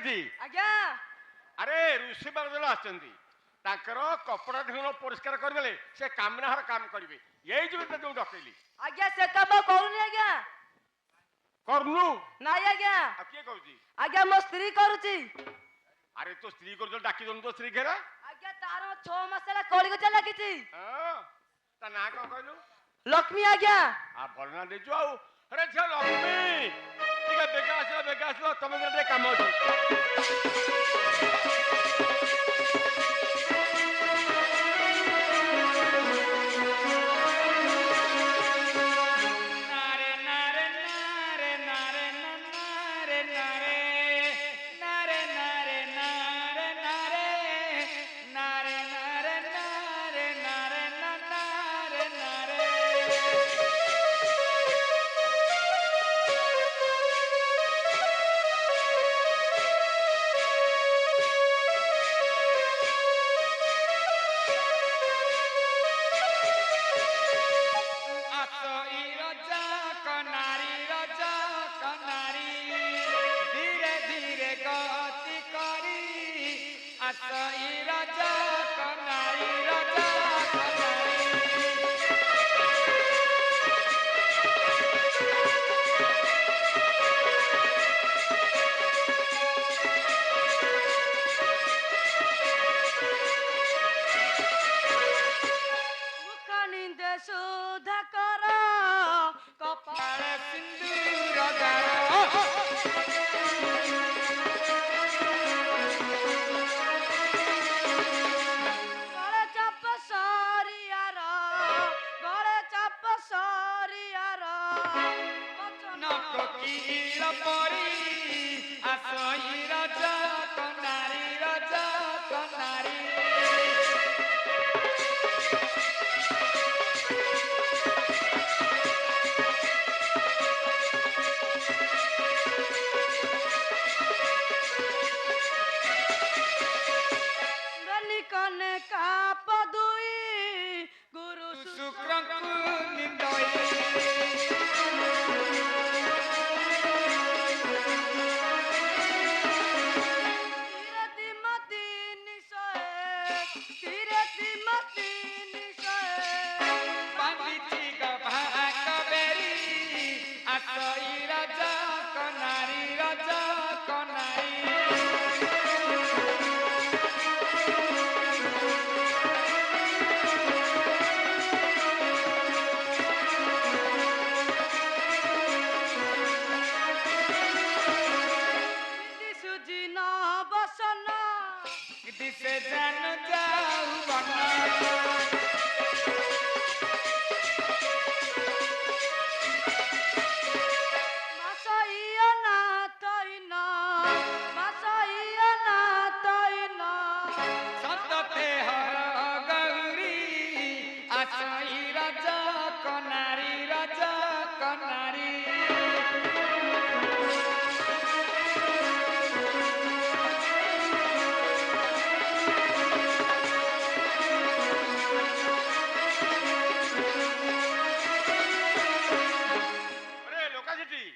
ସେଠି ଆଜ୍ଞା ଆରେ ଋଷି ବାରଦଲ ଆସିଛନ୍ତି ତାଙ୍କର କପଡ଼ା ଢୁଣ ପରିଷ୍କାର କରିଦେଲେ ସେ କାମନାହାର କାମ କରିବେ ଏଇ ଯୋଉ ଯୋଉ ଡକେଇଲି ଆଜ୍ଞା ସେ କାମ କରୁନି ଆଜ୍ଞା କରୁନୁ ନାଇଁ ଆଜ୍ଞା ଆଉ କିଏ କରୁଛି ଆଜ୍ଞା ମୋ ସ୍ତ୍ରୀ କରୁଛି ଆରେ ତୋ ସ୍ତ୍ରୀ କରୁଛ ଡାକି ଦଉନୁ ତୋ ସ୍ତ୍ରୀ ଘେରା ଆଜ୍ଞା ତାର 6 ମାସ ହେଲା କଳିଗଜା ଲାଗିଛି ହଁ ତା ନାଁ କଣ କହିଲୁ ଲକ୍ଷ୍ମୀ ଆଜ୍ଞା ଭଲ ନା ଦେଇଛୁ ଆଉ ଆରେ ଝିଅ ଲକ୍ଷ୍ମୀ ଟିକେ ବେଗ ଆସିଲ ତମେ ଟିକେ କାମ ଅଛି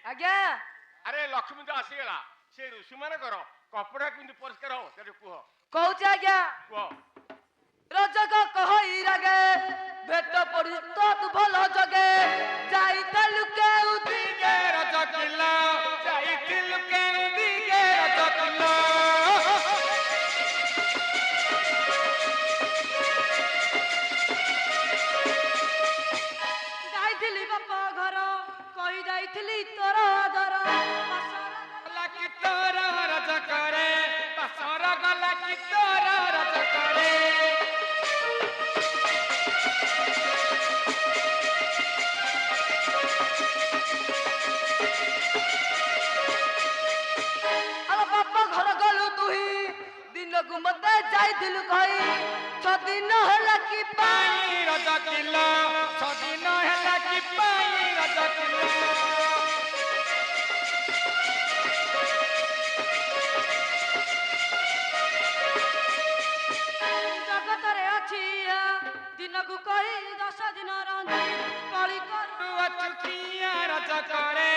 ଆଜ୍ଞା ଆରେ ଲକ୍ଷ୍ମୀ ତ ଆସିଗଲା ସେ ଋଷି ମାନଙ୍କର କପଡ଼ା କେମିତି ପରିଷ୍କାର ହବ ସେଠି କୁହ କହୁଛି ଆଜ୍ଞା କୁହ ରଜକ କହଇ ରାଗେ ଭେଟ ପଡି ତ ତୁ ଭଲ ଜଗେ ଯାଇଥିଲୁ କେଉଁଦିକେ ରଜ କିଲ ଯାଇଥିଲୁ କେଉଁଦିକେ ରଜ କିଲ ଯାଇଥିଲି ବାପ ଘର କହି ଯାଇଥିଲି ତୋର ଆଦର ଗଲା କି ତୋର ରଜ କରେ ପାସର ଗଲା କି ତୋର ରଜ କରେ ଦିନକୁ ମତେ ଯାଇଥିଲୁ କହି 6 ଦିନ ହେଲା କି ପାଇଁ ରଜ କିଲ 6 ଦିନ ହେଲା କି ପାଇଁ ରଜ କିଲ ଜଗତରେ ଅଛି ଦିନକୁ କହି 10 ଦିନ ରଞ୍ଜି କଳି କରୁ ଅଚୁକିଆ ରଜ କରେ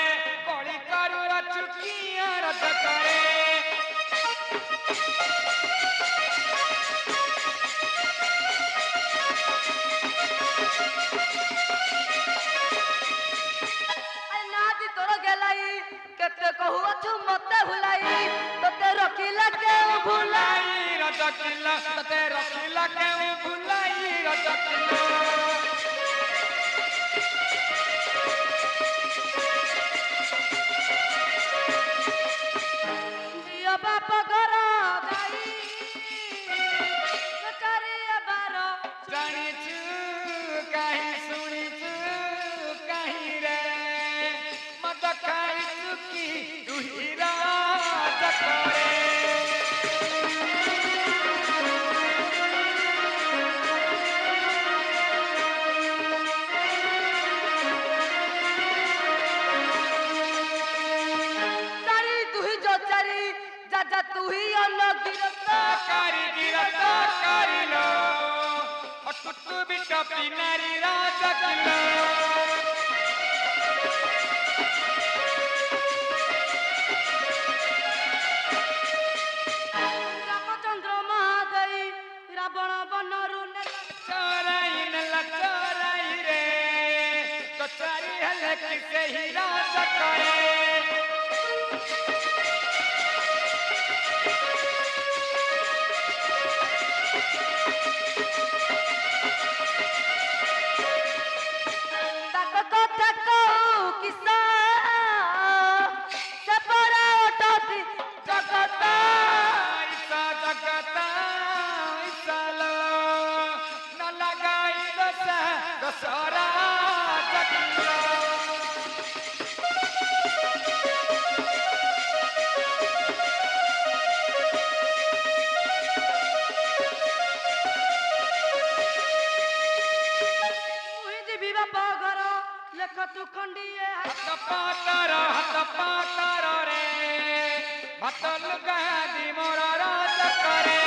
କଳି କରୁ ଅଚୁକିଆ ରଜ କରେ ଅଛୁ ମତେ ଭୁଲାଇ ତତେ ରଖିଲା କେଉଁ ଭୁଲାଇ ରଜ କିଲୋ ତତେ ରଖିଲା କେଉଁ ଭୁଲାଇ ରଜ କିଲୋ ଝିଅ ବାପ ଘର ଯାଇ ଚାରିଏ ବାର ଜାଣିଛୁ କାହିଁ ଶୁଣିଛୁ କାହିଁ ରେ ମଦ ଖାଇଛୁ କି ଦୁହିର ଚକରେ ଚାରି ଦୁହି ଚାରି ଯାଜା ତୁହି ଅନଗିରତ କାରିଗିରତ କରିଲ ଅଟୁଟୁ ବିଟ ପିନାରୀ ରଜ କିଲୋ ରାମଚନ୍ଦ୍ର ମହାଦେଇ ରାବଣ ବନରୁ ନେଲା ଚୋରାଇ ନେଲା ଚୋରାଇ ରେ ତ ଚାରି ହେଲେ କି ସେହି ରଜ କରେ ତାଙ୍କ କଥା କହୁ କିସ ସେ ପରା ଅଟନ୍ତି ଜଗତ ଇସା ଜଗତ ଇସାଲ ନ ଲଗାଇ ଦୋଷ ଦୋସରା ଜଗିଲ ମୁହିଁ ଯିବି ବାପ ଘର ଲେଖ ତୁ ଖଣ୍ଡିଏ ହାତ ପାତର ରେ ଭାତ ଲୁଗା ଦି ମୋର ରଜ କରେ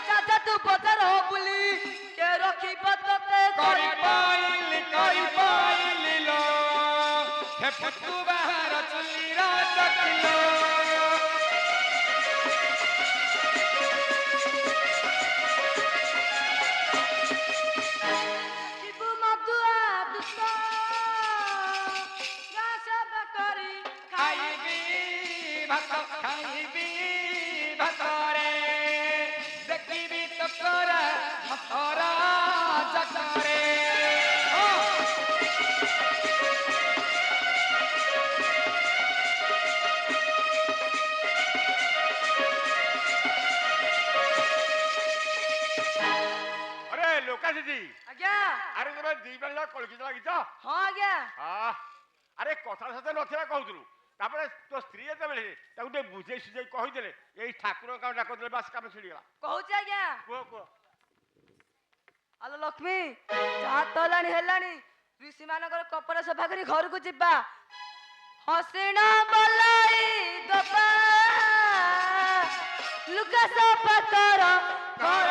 ଯାଜା ତୁ ବଜାର ବୁଲି କେ ରଖିବ ତତେ କରି ପାଇଲି लो हे फटू बाहर चुली रज किलो ଯିବୁ ମଧୁଆ ଦୁଷ୍ଟ ଗାଁ ସେବା କରି ଖାଇବି ଭାତରେ ଦେଖିବି ତୋରା ମଥରା ଜଗରେ अरे लोकासिजी ଆଜ୍ଞା अरे तमे दी बेला कलकी लागिଛ ହଁ ଆଜ୍ଞା हाँ अरे कथा सते नथिला कहउतलु तापरे तो स्त्री जेतेबेले ताकु ते बुझे सुझे कहिदेले एई ठाकुर का डाक देले बास काम छिड़ीला କହୁଛି ଆଜ୍ଞା को ଆଲୋ ଲକ୍ଷ୍ମୀ ଯାହା ତ ହେଲାଣି ଋଷି ମାନଙ୍କର କପଡ଼ା ସଫା କରି ଘରକୁ ଯିବା ହସିଣ ବଲାଇ ଦବା ଲୁଗା ସଫା କର କର